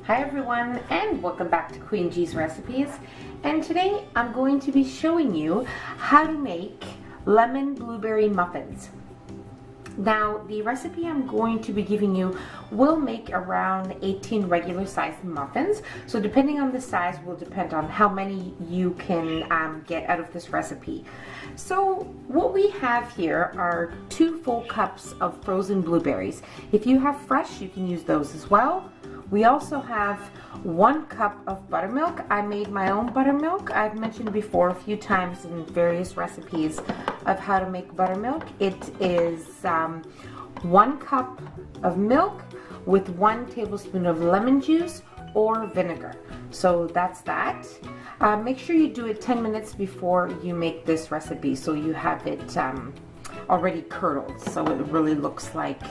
Hi everyone, and welcome back to Queen G's Recipes. And today I'm going to be showing you how to make lemon blueberry muffins. Now, the recipe I'm going to be giving you will make around 18 regular sized muffins. So depending on the size will depend on how many you can get out of this recipe. So what we have here are 2 full cups of frozen blueberries. If you have fresh, you can use those as well. We also have 1 cup of buttermilk. I made my own buttermilk. I've mentioned before a few times in various recipes of how to make buttermilk. It is 1 cup of milk with 1 tablespoon of lemon juice or vinegar. So that's that. Make sure you do it 10 minutes before you make this recipe so you have it already curdled so it really looks like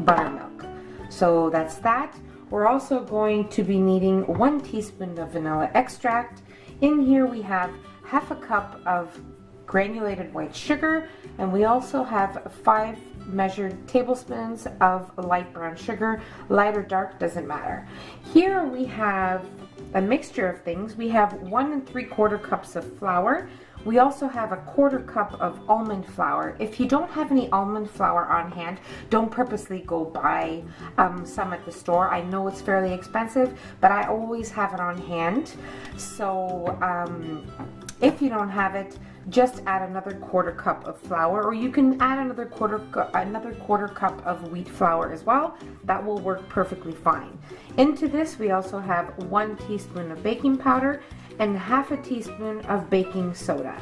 buttermilk. So that's that. We're also going to be needing 1 teaspoon of vanilla extract. In here we have half a cup of granulated white sugar, and we also have 5 measured tablespoons of light brown sugar. Light or dark doesn't matter. Here we have a mixture of things. We have 1 3/4 cups of flour. We also have a 1/4 cup of almond flour. If you don't have any almond flour on hand, don't purposely go buy some at the store. I know it's fairly expensive, but I always have it on hand. So if you don't have it, just add another 1/4 cup of flour, or you can add another quarter cup of wheat flour as well. That will work perfectly fine. Into this we also have 1 teaspoon of baking powder and half a teaspoon of baking soda.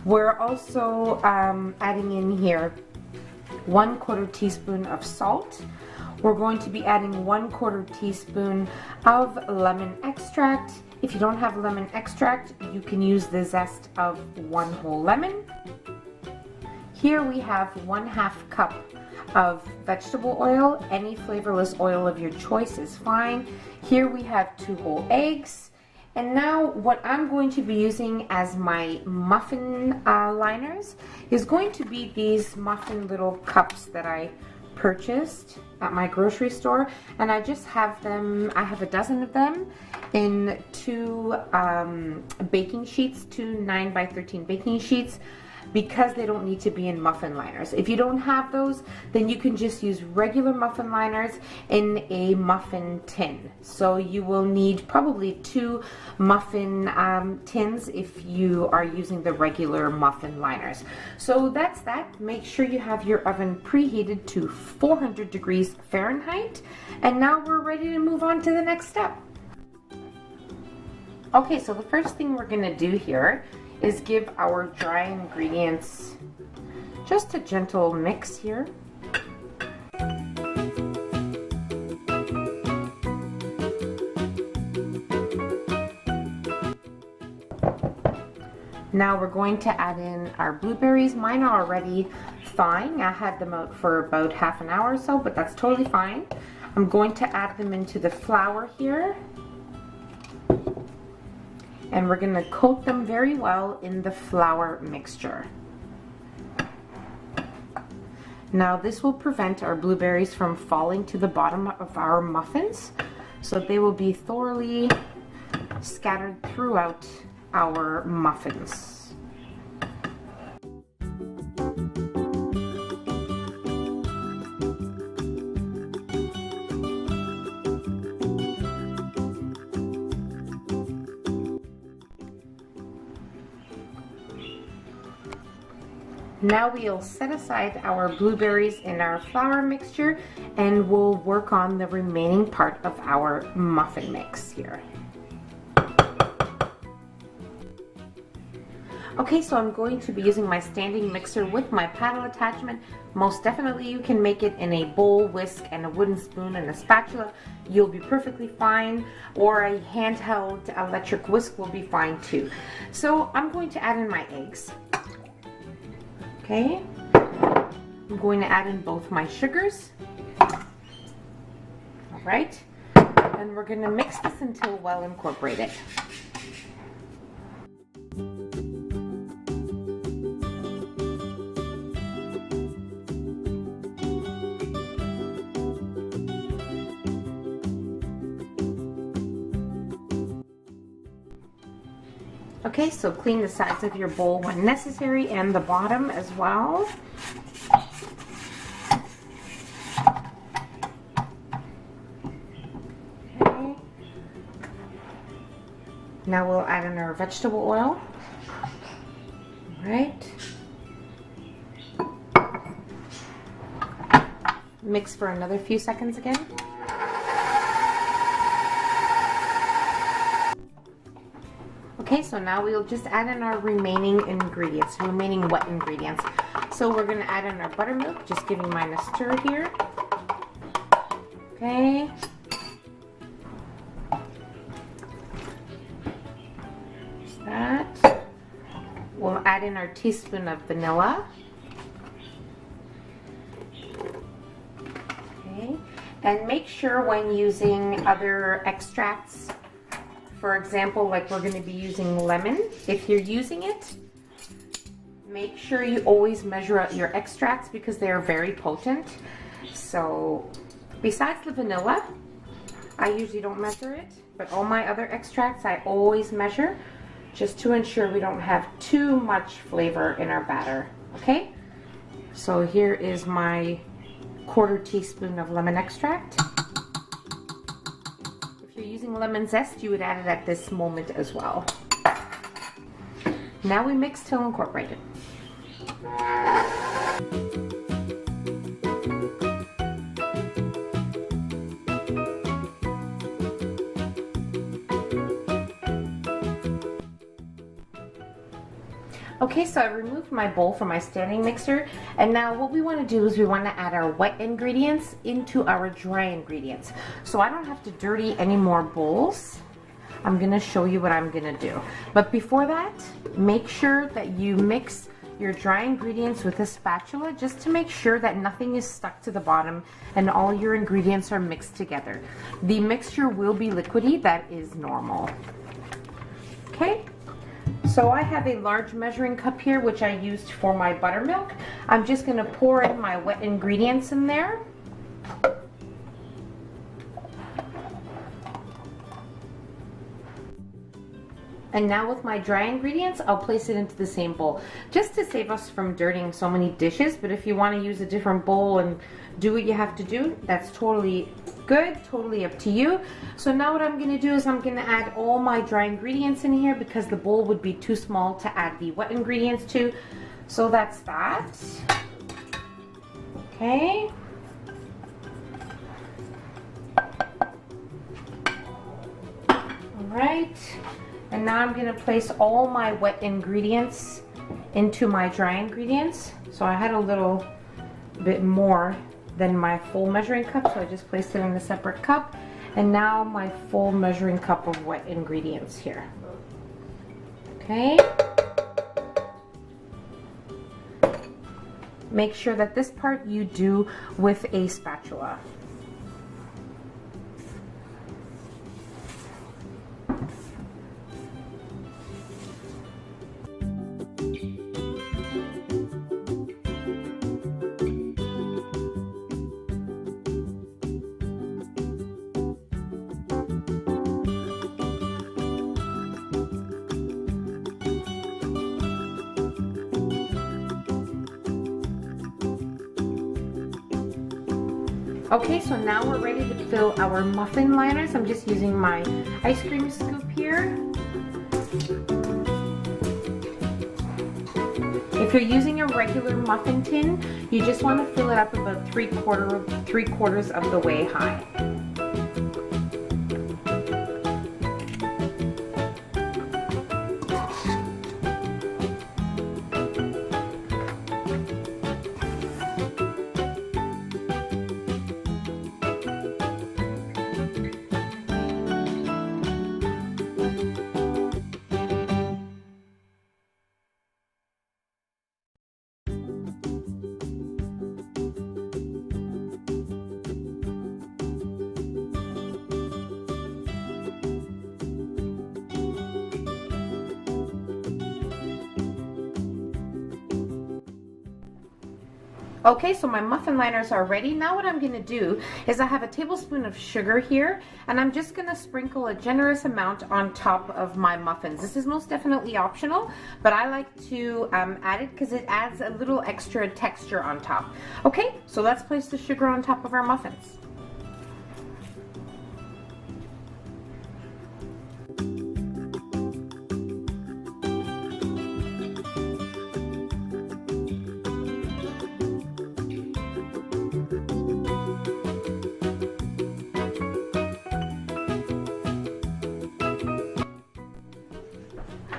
We're also adding in here 1/4 teaspoon of salt. We're going to be adding 1/4 teaspoon of lemon extract. If you don't have lemon extract, you can use the zest of 1 whole lemon. Here we have 1/2 cup of vegetable oil. Any flavorless oil of your choice is fine. Here we have 2 whole eggs. And now what I'm going to be using as my muffin liners is going to be these muffin little cups that I purchased at my grocery store, and I just have them, I have a dozen of them in 2 baking sheets, 2 9 by 13 baking sheets, because they don't need to be in muffin liners. If you don't have those, then you can just use regular muffin liners in a muffin tin. So you will need probably 2 muffin tins if you are using the regular muffin liners. So that's that. Make sure you have your oven preheated to 400 degrees Fahrenheit. And now we're ready to move on to the next step. Okay, so the first thing we're gonna do here is give our dry ingredients just a gentle mix here. Now we're going to add in our blueberries. Mine are already thawing. I had them out for about half an hour or so, but that's totally fine. I'm going to add them into the flour here. And we're going to coat them very well in the flour mixture. Now this will prevent our blueberries from falling to the bottom of our muffins, so they will be thoroughly scattered throughout our muffins. Now we'll set aside our blueberries in our flour mixture, and we'll work on the remaining part of our muffin mix here. Okay, so I'm going to be using my standing mixer with my paddle attachment. Most definitely you can make it in a bowl, whisk, and a wooden spoon and a spatula. You'll be perfectly fine, or a handheld electric whisk will be fine too. So I'm going to add in my eggs. Okay, I'm going to add in both my sugars. All right, and we're going to mix this until well incorporated. Okay, so clean the sides of your bowl when necessary and the bottom as well. Okay. Now we'll add in our vegetable oil. All right. Mix for another few seconds again. Okay, so now we'll just add in our remaining ingredients, remaining wet ingredients. So we're going to add in our buttermilk, just giving mine a stir here. Okay. There's that. We'll add in our teaspoon of vanilla. Okay. And make sure when using other extracts, for example, like we're going to be using lemon, if you're using it, make sure you always measure out your extracts because they are very potent. So besides the vanilla, I usually don't measure it, but all my other extracts I always measure just to ensure we don't have too much flavor in our batter. Okay, so here is my 1/4 teaspoon of lemon extract. If you're using lemon zest, you would add it at this moment as well. Now we mix till incorporated. Okay, so I removed my bowl from my standing mixer, and now what we want to do is we want to add our wet ingredients into our dry ingredients. So I don't have to dirty any more bowls. I'm going to show you what I'm going to do. But before that, make sure that you mix your dry ingredients with a spatula just to make sure that nothing is stuck to the bottom and all your ingredients are mixed together. The mixture will be liquidy, that is normal. Okay? So I have a large measuring cup here, which I used for my buttermilk. I'm just going to pour in my wet ingredients in there. And now with my dry ingredients, I'll place it into the same bowl, just to save us from dirtying so many dishes. But if you want to use a different bowl and do what you have to do, that's totally good, totally up to you. So now what I'm going to do is I'm going to add all my dry ingredients in here because the bowl would be too small to add the wet ingredients to. So that's that. Okay. All right. And now I'm going to place all my wet ingredients into my dry ingredients. So I had a little bit more than my full measuring cup, so I just placed it in a separate cup. And now my full measuring cup of wet ingredients here. Okay. Make sure that this part you do with a spatula. Okay, so now we're ready to fill our muffin liners. I'm just using my ice cream scoop here. If you're using a regular muffin tin, you just want to fill it up about three quarters of the way high. Okay, so my muffin liners are ready. Now what I'm going to do is I have a tablespoon of sugar here, and I'm just going to sprinkle a generous amount on top of my muffins. This is most definitely optional, but I like to add it because it adds a little extra texture on top. Okay, so let's place the sugar on top of our muffins.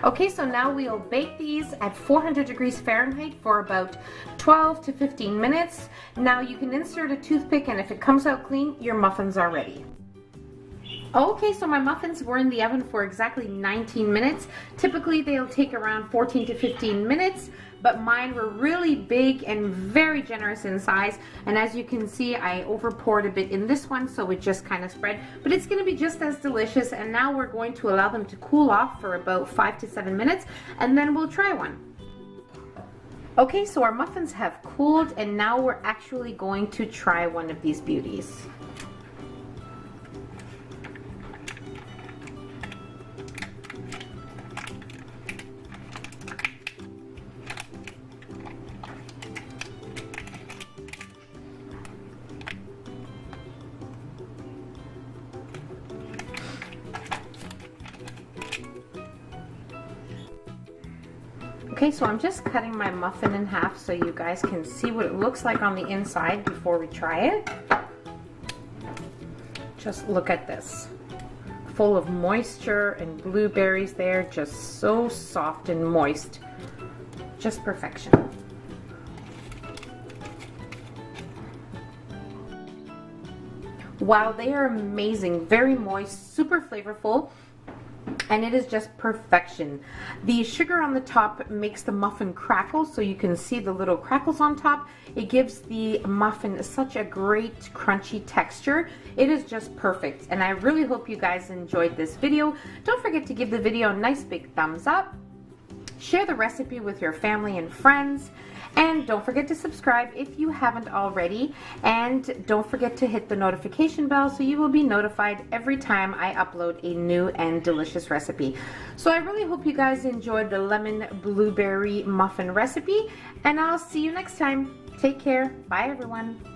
Okay, so now we'll bake these at 400 degrees Fahrenheit for about 12 to 15 minutes. Now you can insert a toothpick, and if it comes out clean, your muffins are ready. Okay, so my muffins were in the oven for exactly 19 minutes. Typically they'll take around 14 to 15 minutes, but mine were really big and very generous in size. And as you can see, I over poured a bit in this one, so it just kind of spread, but it's going to be just as delicious. And now we're going to allow them to cool off for about 5 to 7 minutes, and then we'll try one. Okay, so our muffins have cooled, and now we're actually going to try one of these beauties. Okay, so I'm just cutting my muffin in half so you guys can see what it looks like on the inside before we try it. Just look at this. Full of moisture and blueberries there, just so soft and moist. Just perfection. Wow, they are amazing. Very moist, super flavorful. And it is just perfection. The sugar on the top makes the muffin crackle, so you can see the little crackles on top. It gives the muffin such a great crunchy texture. It is just perfect, and I really hope you guys enjoyed this video. Don't forget to give the video a nice big thumbs up. Share the recipe with your family and friends. And don't forget to subscribe if you haven't already. And don't forget to hit the notification bell so you will be notified every time I upload a new and delicious recipe. So I really hope you guys enjoyed the lemon blueberry muffin recipe. And I'll see you next time. Take care. Bye, everyone.